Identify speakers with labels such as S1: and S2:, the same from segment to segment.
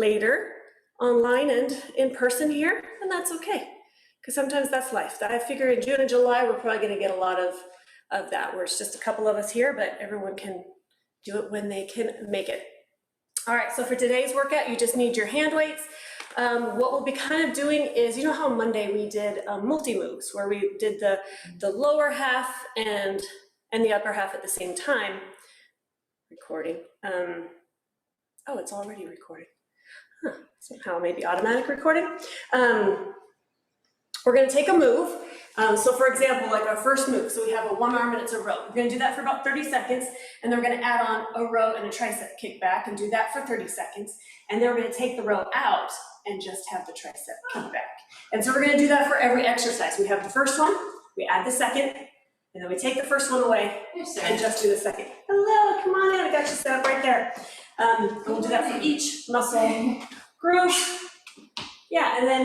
S1: later online and in person here, and that's okay, because sometimes that's life. I figure in June and July, we're probably going to get a lot of that, where it's just a couple of us here, but everyone can do it when they can make it. All right, so for today's workout, you just need your hand weights. What we'll be kind of doing is, you know how Monday we did multi-moves, where we did the lower half and the upper half at the same time. Recording. Oh, it's already recorded. Huh. Somehow maybe automatic recording. We're going to take a move. So for example, like our first move, so we have a one arm and it's a row. We're going to do that for about 30 seconds, and then we're going to add on a row and a tricep kickback and do that for 30 seconds. And then we're going to take the row out and just have the tricep kickback. And so we're going to do that for every exercise. We have the first one, we add the second, and then we take the first one away and just do the second. Hello, come on in, I got you set up right there. And we'll do that for each muscle group. Yeah, and then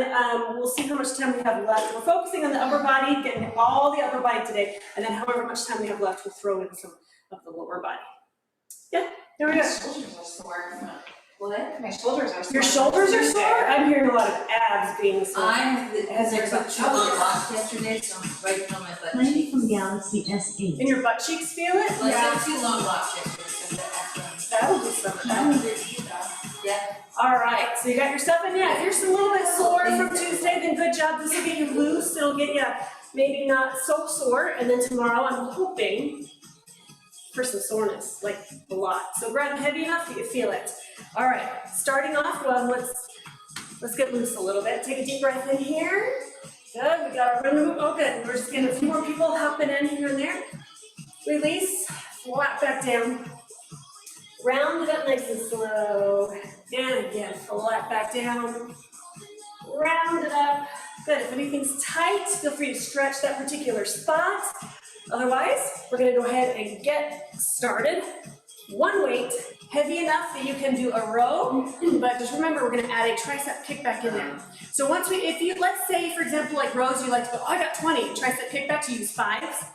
S1: we'll see how much time we have left. We're focusing on the upper body, getting all the upper body today, and then however much time we have left, we'll throw in some of the lower body. Yeah, there we go.
S2: My shoulders are sore. What? My shoulders are sore.
S1: Your shoulders are sore? I'm hearing a lot of abs being sore.
S2: Because there's a trouble lost yesterday, so I'm right on my butt
S3: Playing
S2: cheeks.
S3: from Galaxy S8.
S1: And your butt cheeks feel it?
S2: Well, yeah. Too long lost yesterday, so
S1: That'll do something.
S2: yeah.
S1: All right, so you got your stuff in. Yeah, if you're a little bit sore from Tuesday, then good job. This will get you loose. It'll get you maybe not so sore. And then tomorrow, I'm hoping for some soreness, like a lot. So grab heavy enough that you feel it. All right, starting off, well, let's get loose a little bit. Take a deep breath in here. Good, we got our run move. Oh, good. We're just getting a few more people hopping in here and there. Release, flat back down. Round it up nice and slow. And again, flat back down. Round it up. Good, if anything's tight, feel free to stretch that particular spot. Otherwise, we're gonna go ahead and get started. One weight, heavy enough that you can do a row, but just remember, we're gonna add a tricep kickback in there. So once let's say, for example, like rows, you like to go, oh, I got 20, tricep kickback, you use 5s.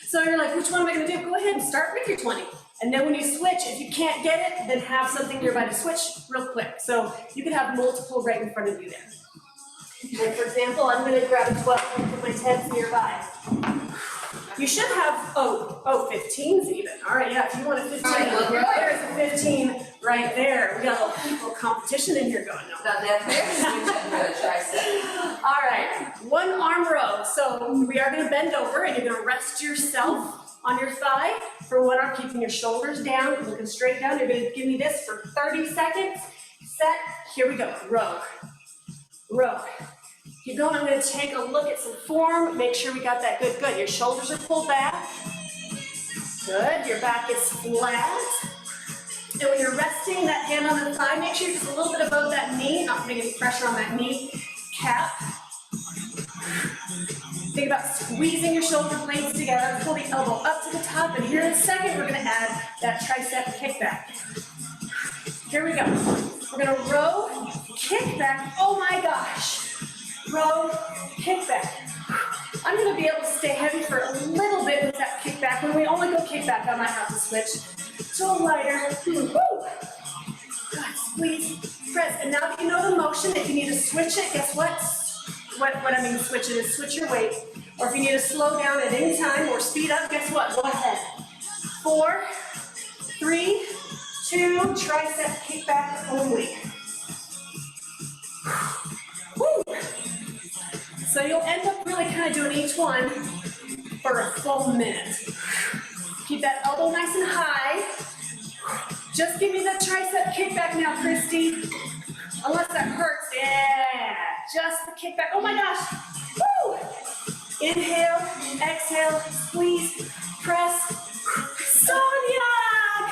S1: So you're like, which one am I gonna do? Go ahead and start with your 20. And then when you switch, if you can't get it, then have something nearby to switch real quick. So you can have multiple right in front of you there. Like for example, I'm gonna grab a 12 and put my 10s nearby. You should have, 15s even. All right, yeah, if you want a 15, there's a 15 right there. We got a little competition in here going on.
S2: Got that tricep.
S1: All right, one arm row. So we are gonna bend over and you're gonna rest yourself on your thigh for one arm, keeping your shoulders down, looking straight down. You're gonna give me this for 30 seconds. Set, here we go, row, row. Keep going, I'm gonna take a look at some form, make sure we got that good. Your shoulders are pulled back. Good, your back is flat. And when you're resting that hand on the thigh, make sure you're just a little bit above that knee, not putting any pressure on that knee cap. Think about squeezing your shoulder blades together, pull the elbow up to the top, and here in a second, we're gonna add that tricep kickback. Here we go. We're gonna row, kickback, oh my gosh. Row, kickback. I'm gonna be able to stay heavy for a little bit with that kickback. When we only go kickback, I might have to switch to a lighter. Woo! Good, squeeze, press. And now that you know the motion, if you need to switch it, guess what? What I mean switch it is switch your weight. Or if you need to slow down at any time or speed up, guess what? Go ahead. 4, 3, 2, tricep kickback only. Woo! So you'll end up really kind of doing each one for a full minute. Keep that elbow nice and high. Just give me the tricep kickback now, Christy. Unless that hurts, yeah. Just the kickback, oh my gosh. Woo! Inhale, exhale, squeeze, press. Sonia,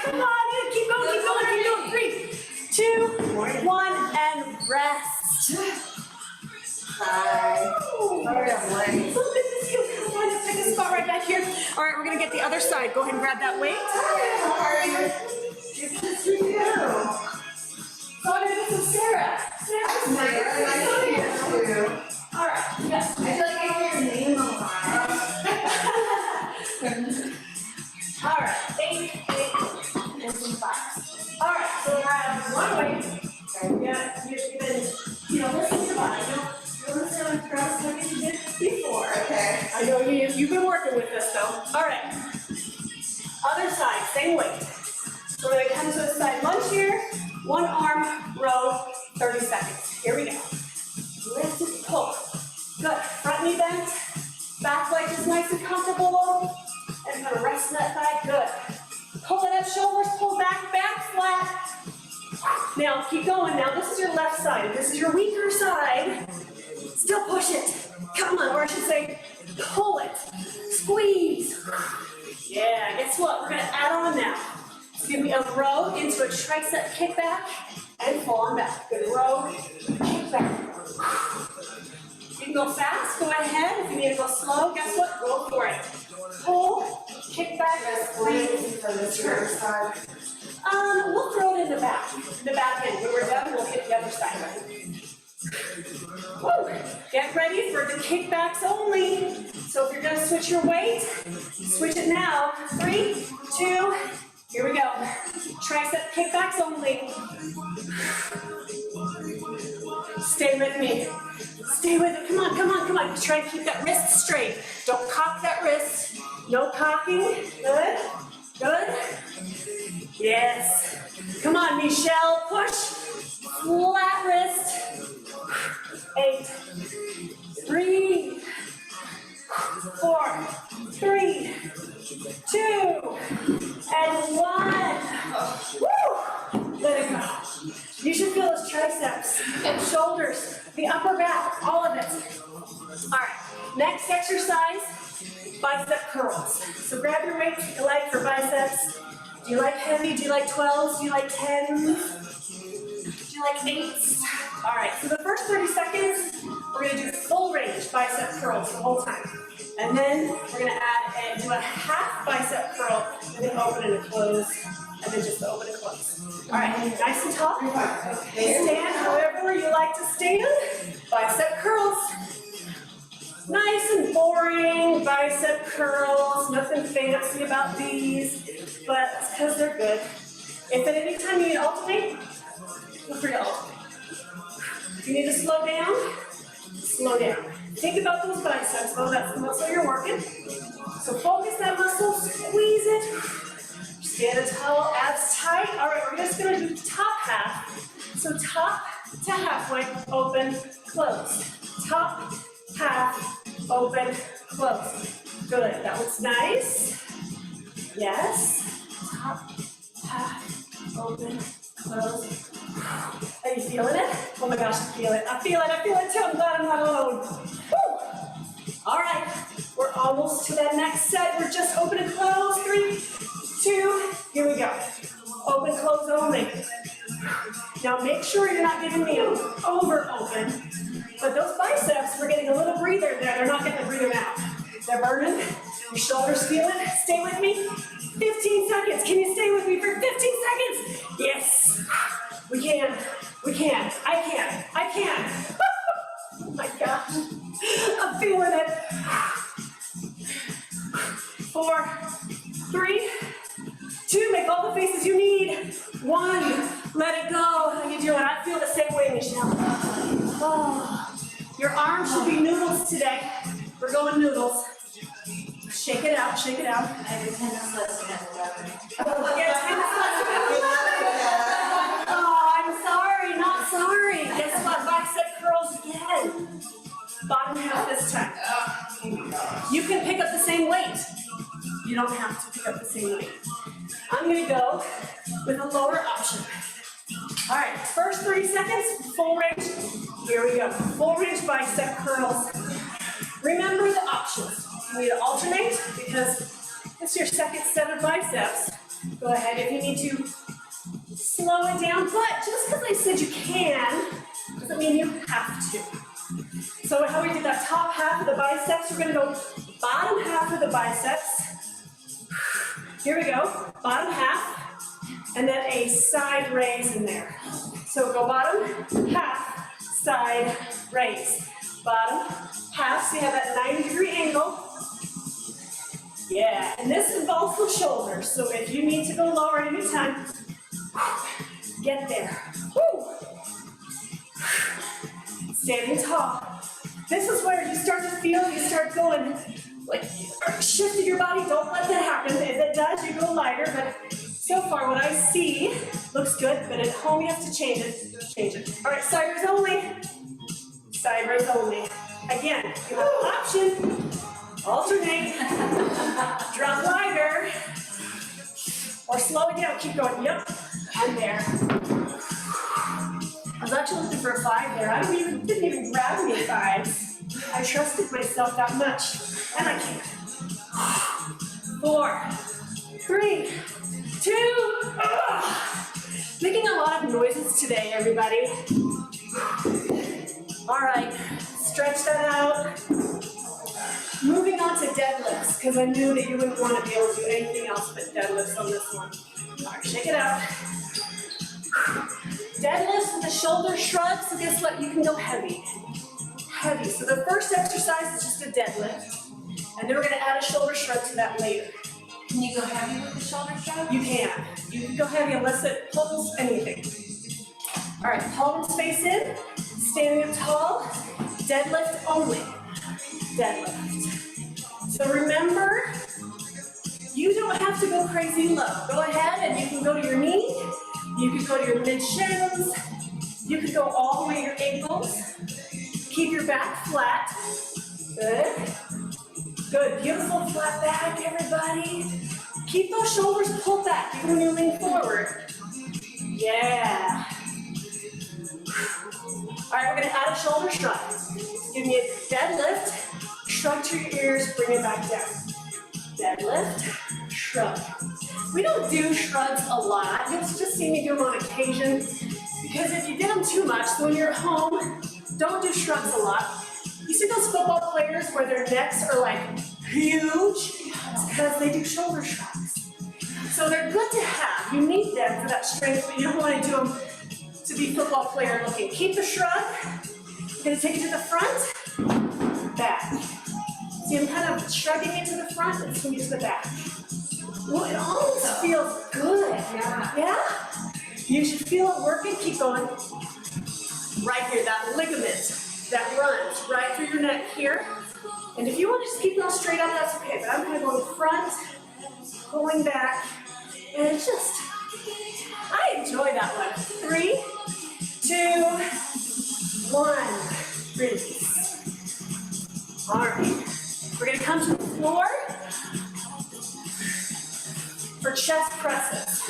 S1: come on, keep going, keep going, keep going. 3, 2, 1, and rest.
S2: Hi.
S1: So good to see you. Come on, take a spot right back here. All right, we're gonna get the other side. Go ahead and grab that weight.
S2: How are you?
S1: Good to see you. Sonia, this is Sarah. Sarah's nice to see you. All right, yes.
S2: I feel like I hear your name a lot.
S1: All right, 8, and some 5s. All right, so we're at one weight. Okay, we got but you've been, listen to your body. Don't necessarily progress like you did before.
S2: Okay.
S1: I know you've been working with this though. All right. Other side, same weight. So we're gonna come to a side lunge here. One arm row, 30 seconds. Here we go. Lift and pull. Good. Front knee bent. Back leg is nice and comfortable. And kind of rest that thigh. Good. Pull it up, shoulders pull back, back flat. Now keep going. Now this is your left side. This is your weaker side. Still push it. Come on, or I should say, pull it. Squeeze. Yeah, guess what? We're gonna add on now. So give me a row into a tricep kickback and fall on back. Good row, kickback. You can go fast, go ahead. If you need to go slow, guess what? Go for it. Pull, kickback, squeeze. We'll throw it in the back end. When we're done, we'll hit the other side. Woo. Get ready for the kickbacks only. So if you're gonna switch your weight, switch it now. 3, 2, here we go. Tricep kickbacks only. Stay with me. Stay with it. Come on, come on, come on. Try to keep that wrist straight. Don't cock that wrist. No cocking. Good. Good. Yes. Come on, Michelle. Push. Flat wrist. 8, 3, 4, 3, 2, and 1. Woo! Let it go. You should feel those triceps and shoulders, the upper back, all of it. All right, next exercise, bicep curls. So grab your weight you like for biceps. Do you like heavy? Do you like 12s? Do you like 10s? Do you like 8s? All right, so the first 30 seconds, we're gonna do full range bicep curls the whole time. And then we're gonna do a half bicep curl, and then open and close, and then just open and close. All right, nice and tall. Stand however you like to stand. Bicep curls. Nice and boring bicep curls. Nothing fancy about these, but it's because they're good. If at any time you need to alternate, feel free to alternate. If you need to slow down, slow down. Think about those biceps, though. That's the muscle you're working. So focus that muscle, squeeze it. Stand tall, abs tight. All right, we're just gonna do top half. So top to halfway, open, close. Top, half, open, close. Good, that looks nice. Yes. Top, half, open, close. Are you feeling it? Oh my gosh, I feel it. I feel it too. I'm glad I'm not alone. Woo! All right, we're almost to that next set. We're just open and close. 3, 2, here we go. Open, close only. Now make sure you're not giving me an over open, but those biceps, we're getting a little breather there. They're not getting a breather now. They're burning. Your shoulders feel it. Stay with me. 15 seconds. Can you stay with me for 15 seconds? Yes. We can. We can. I can. I can. Oh my gosh. I'm feeling it. 4, 3, 2. Make all the faces you need. 1. Let it go. How you doing? I feel the same way, Michelle. Oh. Your arms should be noodles today. We're going noodles. Shake it out. Shake it out.
S2: I have a tennis lesson at 11.
S1: Oh, yeah, tennis lesson at 11. Oh, I'm sorry. Not sorry. Guess what? Bicep curls again. Bottom half this time. You can pick up the same weight. You don't have to pick up the same weight. I'm going to go with a lower option. All right, first 30 seconds, full range. Here we go. Full range bicep curls. Remember the options. You need to alternate because it's your second set of biceps. Go ahead if you need to slow it down, but just because I said you can, doesn't mean you have to. So how we did that top half of the biceps, we're gonna go bottom half of the biceps. Here we go, bottom half, and then a side raise in there. So go bottom, half, side, raise. Bottom, half, so you have that 90-degree angle. Yeah, and this involves the shoulders, so if you need to go lower anytime, get there. Woo! Standing tall. This is where you start to feel, you start going, like, shifting your body. Don't let that happen. If it does, you go lighter, but so far what I see looks good, but at home you have to change it. Change it. All right, side raise only. Side raise only. Again, you have an option. Alternate. Drop lighter. Or slow it down. Keep going. Yep. I'm there. I was actually looking for a 5 there. Didn't even grab me a 5. I trusted myself that much. And I can't. 4, 3, 2, making a lot of noises today, everybody. All right, stretch that out. Moving on to deadlifts, because I knew that you wouldn't want to be able to do anything else but deadlifts on this one. All right, shake it out. Deadlifts with a shoulder shrug, so guess what? You can go heavy. Heavy. So the first exercise is just a deadlift, and then we're going to add a shoulder shrug to that later.
S2: Can you go heavy with the shoulder shrug?
S1: You can. You can go heavy unless it pulls anything. All right, palm space in, standing up tall, deadlift only. Deadlift. So remember, you don't have to go crazy low. Go ahead and you can go to your knee, you can go to your mid-shins, you can go all the way to your ankles. Keep your back flat. Good. Good, beautiful flat back, everybody. Keep those shoulders pulled back even when you lean forward. Yeah. All right, we're gonna add a shoulder shrug. Give me a deadlift, shrug to your ears, bring it back down. Deadlift, shrug. We don't do shrugs a lot. You'll just see me do them on occasion, because if you did them too much, so when you're at home, don't do shrugs a lot. You see those football players where their necks are like huge? It's because they do shoulder shrugs. So they're good to have. You need them for that strength, but you don't want to do them to be football player looking. Keep the shrug. I'm going to take it to the front, back. See, I'm kind of shrugging it to the front and swing it to the back. Well, it almost feels good. Yeah? You should feel it working. Keep going. Right here, that ligament that runs right through your neck here. And if you want to just keep going straight up, that's okay. But I'm kind of going front, pulling back, and it's just, I enjoy that one. 3, 2, 1, release. All right, we're gonna come to the floor for chest presses.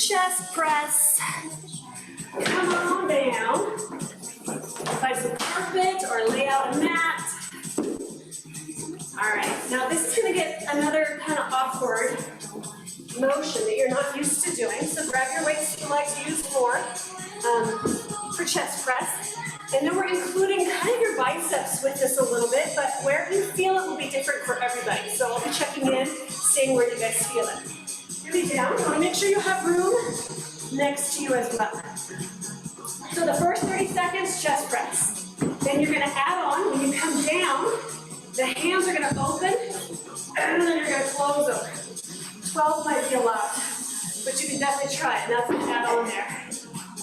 S1: Chest press. Come on down. Find some carpet or lay out a mat. All right, now this is gonna get another kind of awkward motion that you're not used to doing. So grab your weights that you like to use for chest press. And then we're including kind of your biceps with this a little bit, but where you feel it will be different for everybody. So I'll be checking in, seeing where you guys feel it. Really down, you wanna make sure you have room next to you as well. So the first 30 seconds, chest press. Then you're gonna add on, when you come down, the hands are gonna open, and then you're gonna close over. 12 might be a lot, but you can definitely try it, and that's gonna add on there.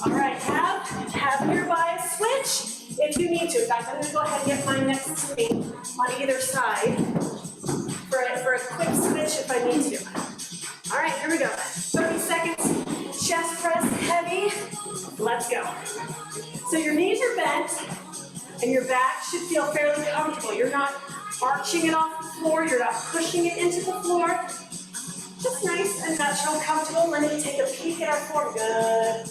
S1: All right, have your bias switch if you need to. In fact, I'm gonna go ahead and get mine next to me on either side for a quick switch if I need to. All right, here we go. 30 seconds, chest press, heavy. Let's go. So your knees are bent, and your back should feel fairly comfortable. You're not arching it off the floor. You're not pushing it into the floor. Just nice and natural and comfortable. Let me take a peek at our form. Good.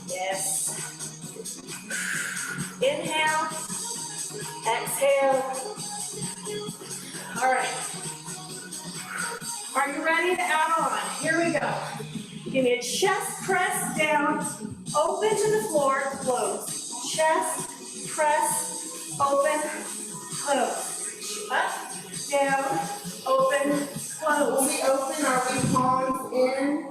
S1: Yes. Inhale. Exhale. All right. Are you ready to add on? Here we go. Give me a chest press down, open to the floor, close. Chest, press, open, close. Up, down, open, close.
S2: When we open, are we palms in?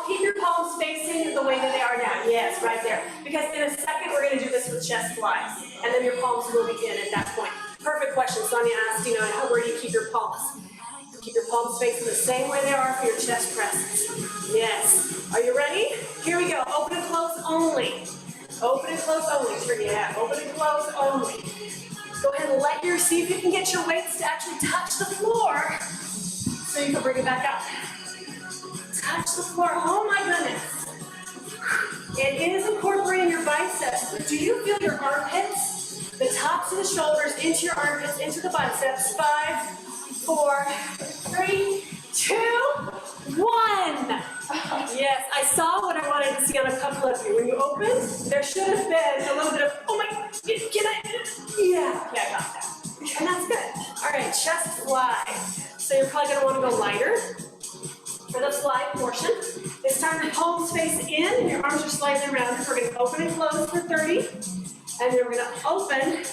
S1: Keep your palms facing the way that they are now. Yes, right there. Because in a second, we're going to do this with chest flies. And then your palms will be in at that point. Perfect question. Sonia asked, where do you keep your palms? Keep your palms facing the same way they are for your chest presses. Yes. Are only. Open and close only. Yeah, open and close only. Go ahead and see if you can get your weights to actually touch the floor so you can bring it back up. Touch the floor. Oh my goodness. It is incorporating your biceps, but do you feel your armpits? The tops of the shoulders into your armpits, into the biceps. 5, 4, 3, 2, 1. Yes, I saw what I wanted to see on a couple of you. When you opened, there should have been a little bit of, oh my, can I? Yeah, I got that. And that's good. All right, chest fly. So you're probably gonna wanna go lighter for the fly portion. This time the palms face in and your arms are slightly rounded. We're gonna open and close for 30. And then we're gonna open,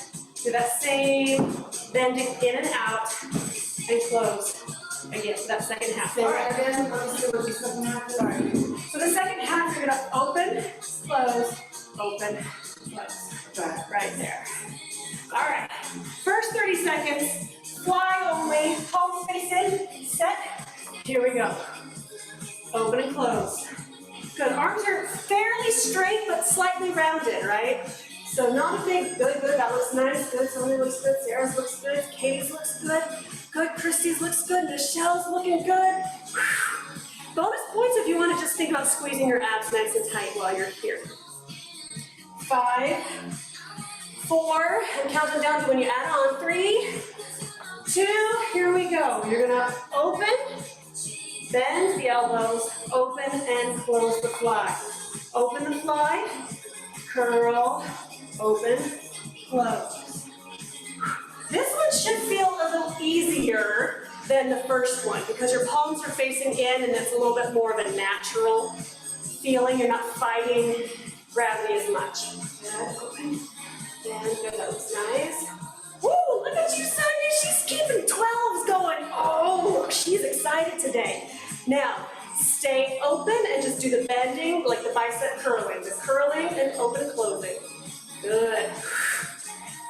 S1: do that same bending in and out and close. Again, for that second half. All right.
S2: Again, let me see what the second half is.
S1: So the second half, you're gonna open, close, open, close. Right there. All right. First 30 seconds, fly only, palms face in, set. Here we go. Open and close. Good. Arms are fairly straight but slightly rounded, right? So not a big, good. That looks nice. Good. Someone looks good. Sarah's looks good. Katie's looks good. Good. Christy's looks good. Michelle's looking good. Bonus points if you want to just think about squeezing your abs nice and tight while you're here. 5, 4, and count them down to when you add on. 3, 2, here we go. You're gonna open, bend the elbows, open and close the fly. Open the fly, curl, open, close. This one should feel a little easier than the first one because your palms are facing in and it's a little bit more of a natural feeling. You're not fighting gravity as much. Good, open, bend, good, that looks nice. Woo, look at you, Sonia, she's keeping 12s going. Oh, she's excited today. Now, stay open and just do the bending, like the bicep curling. The curling and open closing. Good.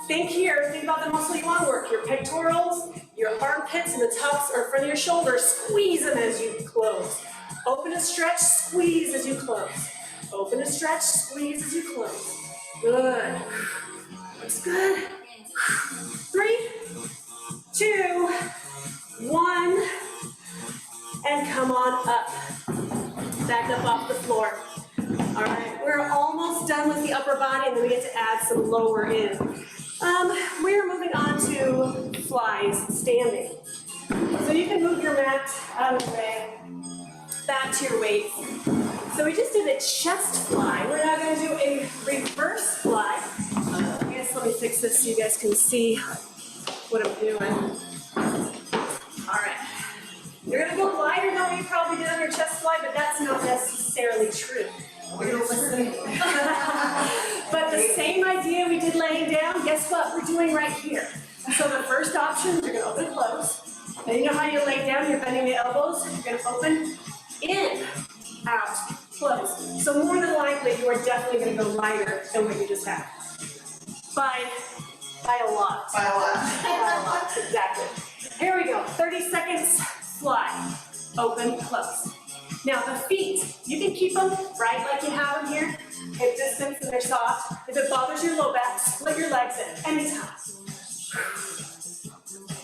S1: Think about the muscle you want to work. Your pectorals, your armpits, and the tops are in front of your shoulders. Squeeze them as you close. Open and stretch, squeeze as you close. Open and stretch, squeeze as you close. Good. Looks good. 3, 2, 1, and come on up. Back up off the floor. All right, we're almost done with the upper body, and then we get to add some lower in. We're moving on to flies standing. So you can move your mat out of the way, back to your weights. So we just did a chest fly. We're now going to do a reverse fly. I guess let me fix this so you guys can see what I'm doing. All right. You're going to go lighter than what you probably did on your chest fly, but that's not necessarily true. But the same idea we did laying down, guess what we're doing right here. So the first option, you're going to open and close. And you know how you lay down, you're bending the elbows, you're going to open, in, out, close. So more than likely, you are definitely going to go lighter than what you just had. By a lot.
S2: By a lot.
S1: By a lot, exactly. Here we go, 30 seconds, fly, open, close. Now the feet, you can keep them right like you have them here, hip distance and they're soft. If it bothers your low back, split your legs in anytime.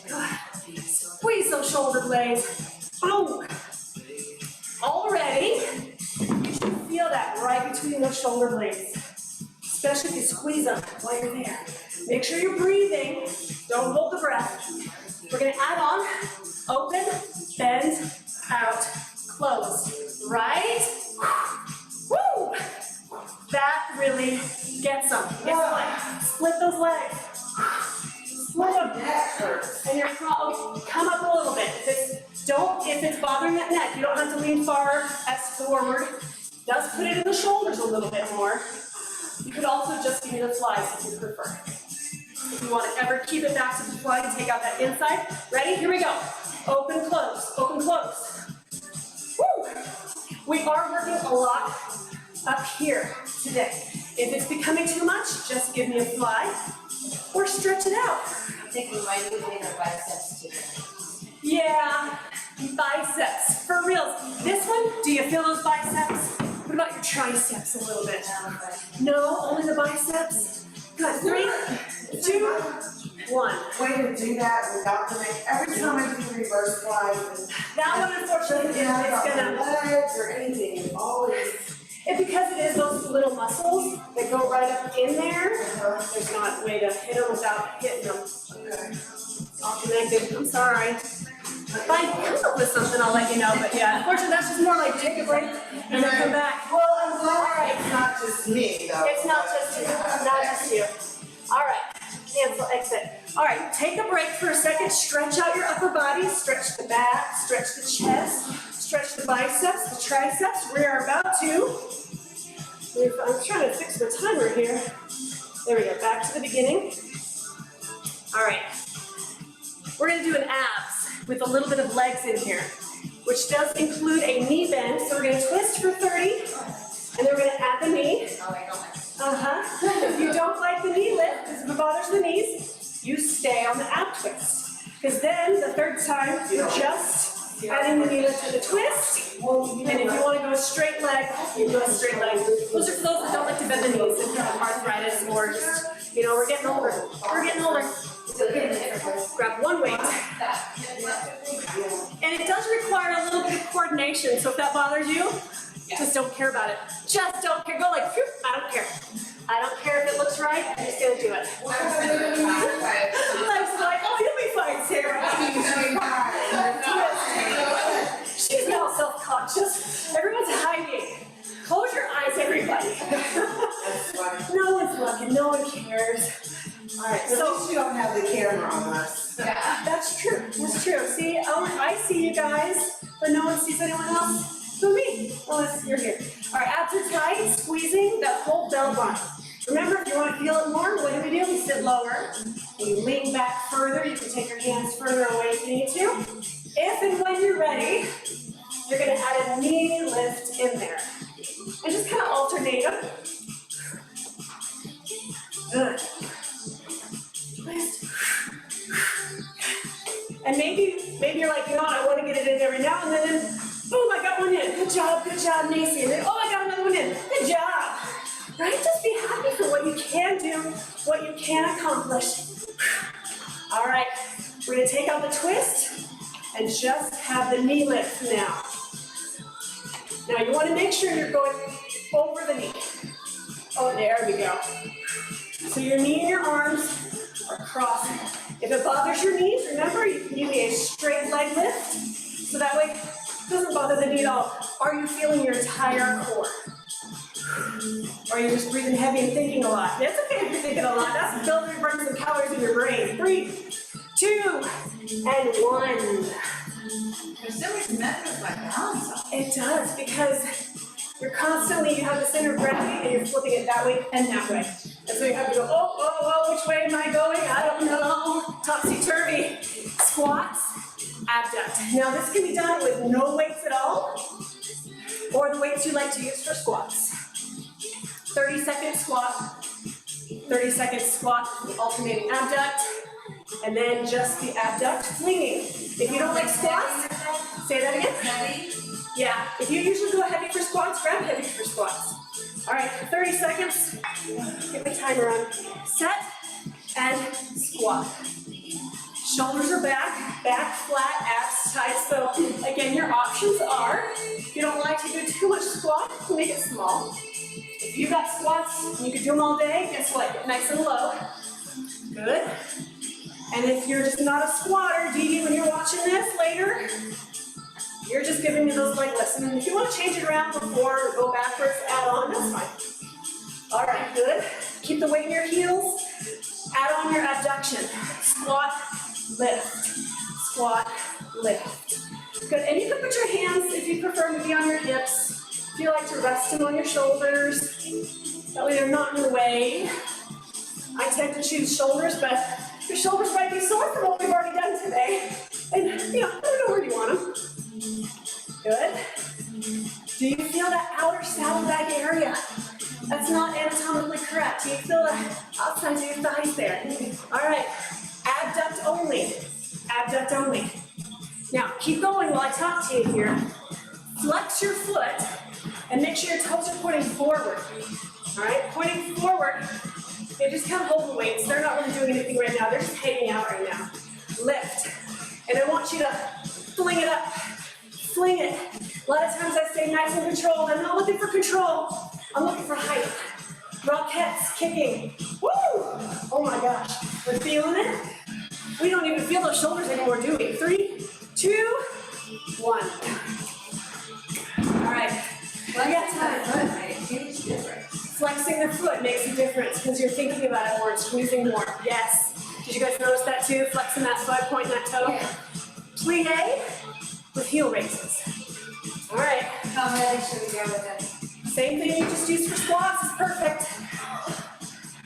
S1: Good. Squeeze those shoulder blades. Boom. Already, you should feel that right between those shoulder blades, especially if you squeeze them while you're there. Make sure you're breathing. Don't hold the breath. We're going to add on, open, bend, out, close, right? Woo! That really gets them. Split those legs. Split them. And your come up a little bit. If it's bothering that neck, you don't have to lean far as forward. Just put it in the shoulders a little bit more. You could also just give me the flies if you prefer. If you want to ever keep it back to the fly and take out that inside. Ready? Here we go. Open, close, open, close. Woo! We are working a lot up here today. If it's becoming too much, just give me a fly or stretch it out.
S2: I think we might be doing our biceps today.
S1: Yeah, biceps, for real. This one, do you feel those biceps? What about your triceps a little bit. No, only the biceps. Good, 3, 2, 1.
S3: Way to do that without the neck. Every time I do reverse flies
S1: That one unfortunately, it's gonna,
S3: legs or anything, it's always.
S1: and because it is those little muscles that go right up in there, there's not a way to hit them without hitting them.
S3: Okay.
S1: All connected, I'm sorry. If I come up with something, I'll let you know, but yeah, unfortunately, that's just more like take a break and then come back.
S3: Well, I'm glad it's not just me though.
S1: It's not just you, not just you. All right, cancel, exit. All right, take a break for a second, stretch out your upper body, stretch the back, stretch the chest, stretch the biceps, the triceps. We are about to, I'm trying to fix the timer here. There we go, back to the beginning. All right, we're gonna do an abs with a little bit of legs in here, which does include a knee bend. So we're gonna twist for 30, and then we're gonna add the knee.
S2: Oh, I don't like.
S1: If you don't like the knee lift, because if it bothers the knees, you stay on the ab twist. Because then the third time, you're just adding the knee lift to the twist. And if you want to go a straight leg, you go a straight leg. Those are for those that don't like to bend the knees and have arthritis or just, you know, we're getting older. We're getting older. Grab one weight. And it does require a little bit of coordination, so if that bothers you, just don't care about it. Just don't care. Go like, phew, I don't care. I don't care if it looks right, I'm just gonna do it. Life's like, oh, you'll be fine, Sarah. She's now self-conscious. Everyone's hiding. Close your eyes, everybody. No one's looking, no one cares. All right,
S3: At least you don't have the camera on us.
S2: Yeah.
S1: That's true, that's true. See, I see you guys, but no one sees anyone else. So me, unless you're here. All right, abs are tight, squeezing that whole belt line. Remember, if you want to feel it more, what do? We sit lower, and you lean back further. You can take your hands further away if you need to. If and when you're ready, you're gonna add a knee lift in there. And just kind of alternate them. Good. Twist. And maybe you're like, you know what, I want to get it in every now and then. Boom, I got one in. Good job, Nancy. And then, oh, I got another one in. Good job. Right? Just be happy for what you can do, what you can accomplish. All right, we're going to take out the twist and just have the knee lift now. Now, you want to make sure you're going over the knee. Oh, there we go. So your knee and your arms are crossing. If it bothers your knees, remember, you can use a straight leg lift. So that way, it doesn't bother the knee at all. Are you feeling your entire core? Or are you just breathing heavy and thinking a lot? It's okay if you're thinking a lot. That's building and burning some calories in your brain. 3, 2, and 1.
S2: There's so much method with my balance on.
S1: It does, because you have the center of gravity and you're flipping it that way and that way. And so you have to go, oh, which way am I going? I don't know. Topsy-turvy. Squats, abduct. Now this can be done with no weights at all, or the weights you like to use for squats. 30-second squat, 30-second squat, alternating abduct, and then just the abduct flinging. If you don't like squats, say that again.
S2: Heavy.
S1: Yeah, if you usually go heavy for squats, grab heavy for squats. All right, 30 seconds. Get my timer on. Set and squat. Shoulders are back, back flat, abs tight. So again, your options are, if you don't like to do too much squat, make it small. If you got squats, you could do them all day, guess what? Get nice and low. Good. And if you're just not a squatter, Dee, when you're watching this later, you're just giving me those leg lifts. And if you want to change it around before or go backwards, add on, that's fine. All right, good. Keep the weight in your heels. Add on your abduction. Squat, lift. Squat, lift. Good, and you can put your hands, if you prefer, to be on your hips. If you like to rest them on your shoulders, that way they're not in the way. I tend to choose shoulders, but your shoulders might be sore from what we've already done today. And, you know, I don't know where you want them. Good. Do you feel that outer saddlebag area? That's not anatomically correct. Do you feel the outside of your thighs there? All right, abduct only. Abduct only. Now, keep going while I talk to you here. Flex your foot And make sure your toes are pointing forward. All right, pointing forward. They just kind of hold the weights. They're not really doing anything right now. They're just hanging out right now. Lift. And I want you to fling it up. Fling it. A lot of times I say nice and controlled. I'm not looking for control. I'm looking for height. Rockettes, kicking. Woo! Oh my gosh. We're feeling it. We don't even feel those shoulders anymore, do we? 3, 2, 1. All right.
S2: Well, yeah, time, right? Huge difference.
S1: Flexing the foot makes a difference because you're thinking about it more and squeezing more. Yes. Did you guys notice that too? Flexing that foot, pointing that toe.
S2: Yeah.
S1: Plie with heel raises. All right.
S2: How many should we go with it?
S1: Same thing you just used for squats is perfect.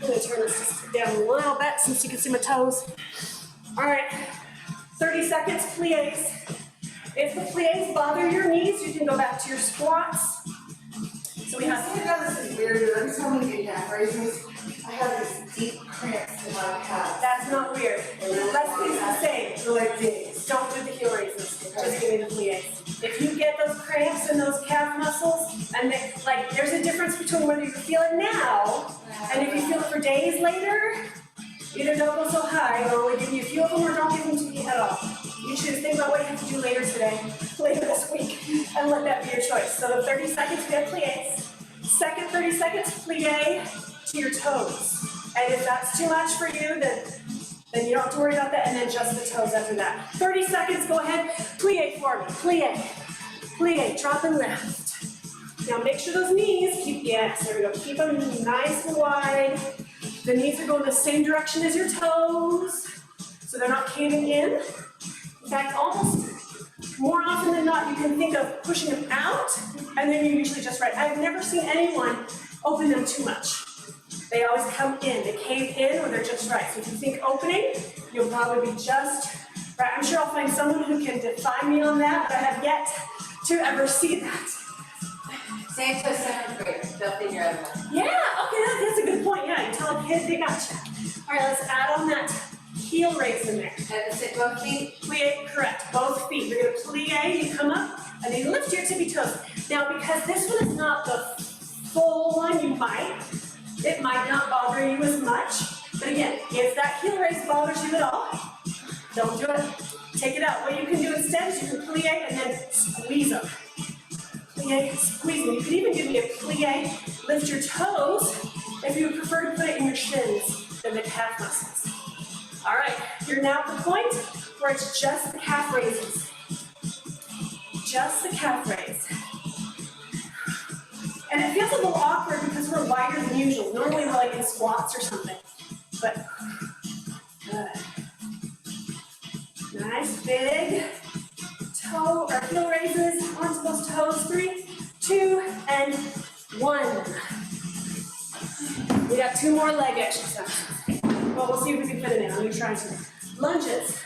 S1: I'm gonna turn this just down a little bit since you can see my toes. All right. 30 seconds, plies. If the plies bother your knees, you can go back to your squats. So we have.
S3: I know this is weird, but every time we do calf raises, I have these deep cramps in my calf.
S1: That's not weird. Let's do the same.
S3: They're like this.
S1: Don't do the heel raises. Just give me the plies. If you get those cramps in those calf muscles, and they, like, there's a difference between whether you feel it now and if you feel it for days later. Either don't go so high, or we'll give you a few of them, or don't give them to me at all. You choose. Think about what you have to do later today, later this week, and let that be your choice. So the 30 seconds, we have plies. Second 30 seconds, plie to your toes. And if that's too much for you, then you don't have to worry about that, and then just the toes after that. 30 seconds, go ahead, plie for me, plie, drop and lift. Now make sure those knees keep, yes, there we go, keep them nice and wide. The knees are going the same direction as your toes, so they're not caving in. In fact, almost more often than not, you can think of pushing them out, and then you're usually just right. I've never seen anyone open them too much. They always come in, they cave in, or they're just right. So if you think opening, you'll probably be just right. I'm sure I'll find someone who can defy me on that, but I have yet to ever see that.
S2: Same to a 7th grader, they'll figure out one.
S1: Yeah, okay, that's a good point. Yeah, you tell a kid they gotcha. All right, let's add on that heel raise in there.
S2: And sit both feet.
S1: Plie, correct, both feet. You're gonna plie, you come up, and then you lift your tippy toes. Now, because this one is not the full one, it might not bother you as much. But again, if that heel raise bothers you at all, don't do it. Take it out. What you can do instead is you can plie and then squeeze them. Plie, squeeze them. You can even give me a plie, lift your toes, if you would prefer to put it in your shins than the calf muscles. All right, you're now at the point where it's just the calf raises. Just the calf raise. And it feels a little awkward because we're wider than usual. Normally we're like in squats or something. But good. Nice big toe or heel raises onto those toes. 3, 2, and 1. We got 2 more leg exercises. Well, we'll see if we can fit it in. I'm going to try to. Lunges.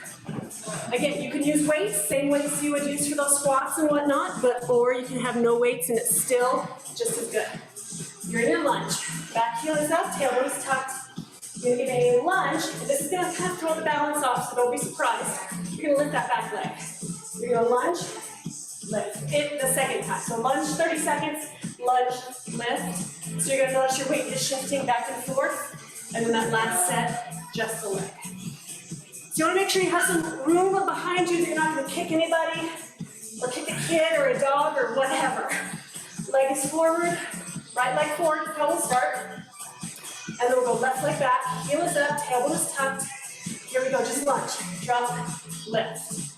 S1: Again, you can use weights, same weights you would use for those squats and whatnot, or you can have no weights and it's still just as good. You're in your lunge. Back heel is up, tailbone is tucked. You're going to give a lunge, and this is going to kind of throw the balance off, so don't be surprised. You're going to lift that back leg. You're going to lunge, lift. It the second time. So lunge 30 seconds, lunge, lift. So you're going to notice your weight is shifting back and forth, and then that last set, just the leg. So you want to make sure you have some room behind you that you're not going to kick anybody, or kick a kid or a dog or whatever. Leg is forward, right leg forward, that's how we'll start. And then we'll go left leg back, heel is up, tailbone is tucked. Here we go, just lunge, drop, lift.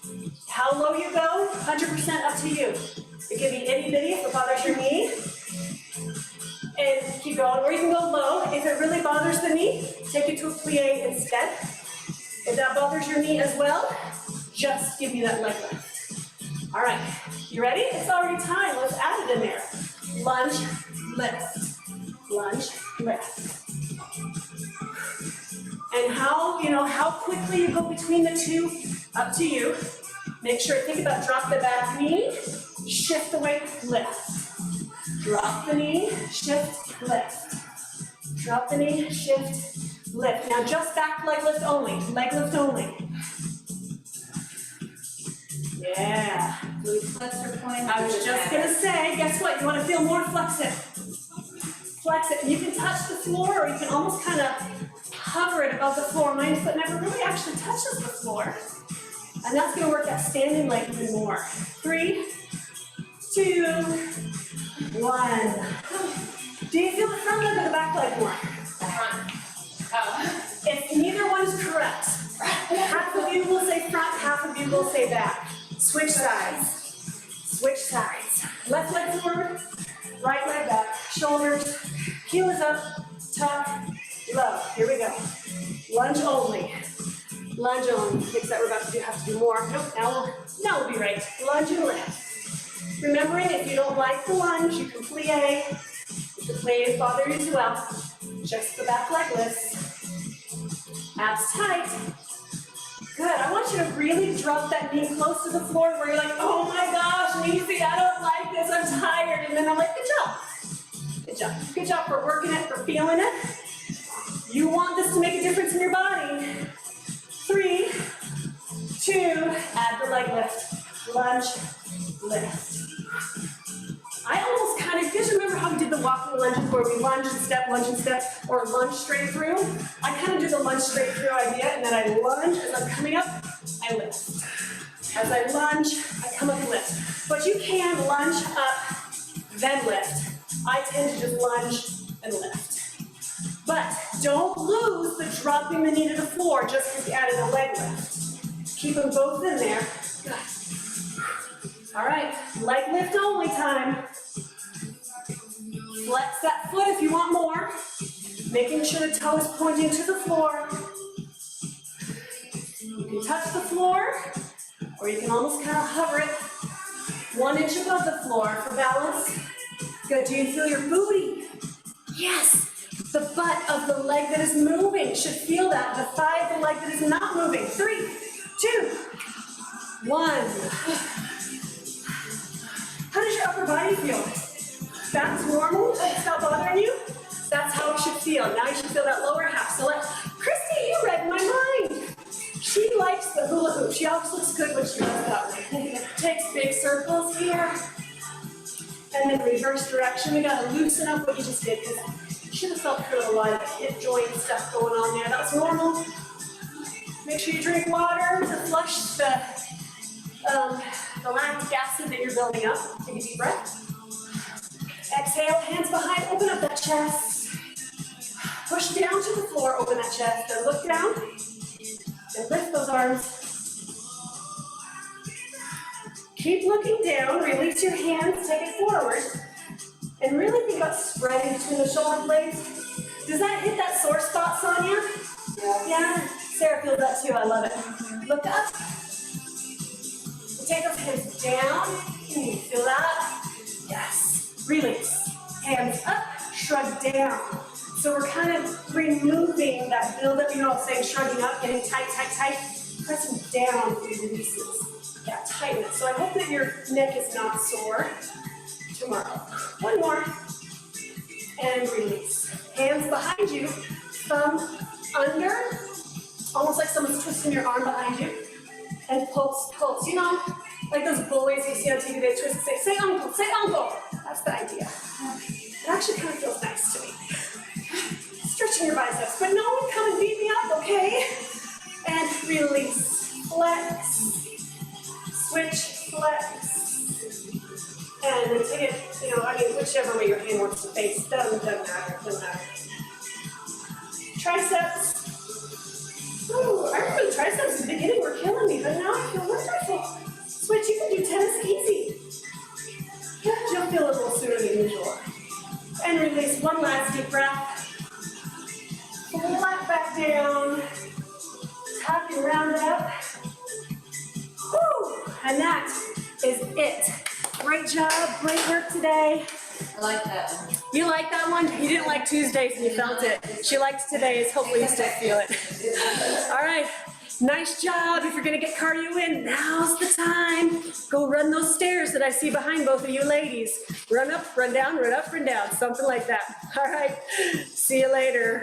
S1: How low you go, 100% up to you. It can be itty bitty if it bothers your knee. And keep going, or you can go low. If it really bothers the knee, take it to a plie instead. If that bothers your knee as well, just give me that leg lift. All right, you ready? It's already time, let's add it in there. Lunge, lift, lunge, lift. And how quickly you go between the two, up to you. Make sure, think about drop the back knee, shift the weight, lift. Drop the knee, shift, lift. Drop the knee, shift, lift. Now just back leg lift only, leg lift only. Yeah,
S2: we flexor point.
S1: I was just gonna say, guess what? You wanna feel more flex it. Flex it. You can touch the floor or you can almost kind of hover it above the floor. My foot never really actually touches the floor. And that's gonna work that standing leg even more. 3, 2, 1. Do you feel the front leg or the back leg more?
S2: Front.
S1: If neither one is correct, half of you will say front, half of you will say back. Switch sides. Switch sides. Left leg forward, right leg back. Shoulders, heel is up, tuck, low. Here we go. Lunge only. Lunge only. Fix that we're about to do, have to do more. Nope, now we'll be right. Lunge and lift. Remembering if you don't like the lunge, you can plie. If the plie bothers you as well, just the back leg lifts. Abs tight. Good, I want you to really drop that knee close to the floor where you're like, oh my gosh, Niecy, I don't like this, I'm tired. And then I'm like, good job. Good job. Good job for working it, for feeling it. You want this to make a difference in your body. 3, 2, add the leg lift. Lunge, lift. I almost kind of, you guys remember how we did the walking lunges where we lunge and step, or lunge straight through? I kind of do the lunge straight through idea, and then I lunge. As I'm coming up, I lift. As I lunge, I come up and lift. But you can lunge up, then lift. I tend to just lunge and lift. But don't lose the dropping the knee to the floor just because you added a leg lift. Keep them both in there. Good. All right, leg lift only time. Flex that foot if you want more. Making sure the toe is pointing to the floor. You can touch the floor, or you can almost kind of hover it 1 inch above the floor for balance. Good, do you feel your booty? Yes, the butt of the leg that is moving should feel that. The thigh of the leg that is not moving. 3, 2, 1. How does your upper body feel? That's normal? It's not bothering you? That's how it should feel. Now you should feel that lower half. So Christy, you read my mind. She likes the hula hoop. She always looks good when she does that way. Takes big circles here. And then reverse direction. We gotta loosen up what you just did because you should have felt a lot of hip joint stuff going on there. That's normal. Make sure you drink water to flush the lactic acid that you're building up. Take a deep breath. Exhale, hands behind, open up that chest. Push down to the floor, open that chest. Then look down and lift those arms. Keep looking down, release your hands, take it forward. And really think about spreading between the shoulder blades. Does that hit that sore spot, Sonia? Yeah? Sarah feels that too, I love it. Look up. Take those hands down. Can you feel that? Yes. Release. Hands up, shrug down. So we're kind of removing that buildup, you know, saying shrugging up, getting tight, tight, tight, pressing down through releases. Yeah, tighten it. So I hope that your neck is not sore tomorrow. 1 more. And release. Hands behind you, thumb under, almost like someone's twisting your arm behind you. And pulse, pulse. You know, like those boys you see on TV, they twist and say uncle, say uncle. That's the idea. It actually kind of feels nice to me. Stretching your biceps, but no one come and beat me up, okay? And release, flex, switch, flex. And then take it, you know, I mean, whichever way your hand wants to face, doesn't matter, doesn't matter. Triceps. Ooh, I remember the triceps in the beginning were killing me, but now I feel wonderful. Switch, you can do tennis easy. You'll feel a little sooner than usual. And release, 1 last deep breath. Flat back down. Tuck and round it up. Woo! And that is it. Great job, great work today.
S2: I like that one.
S1: You like that one? You didn't like Tuesdays and you felt it. She liked today's, hopefully you still feel it. All right, nice job. If you're gonna get cardio in, now's the time. Go run those stairs that I see behind both of you ladies. Run up, run down, run up, run down, something like that. All right, see you later.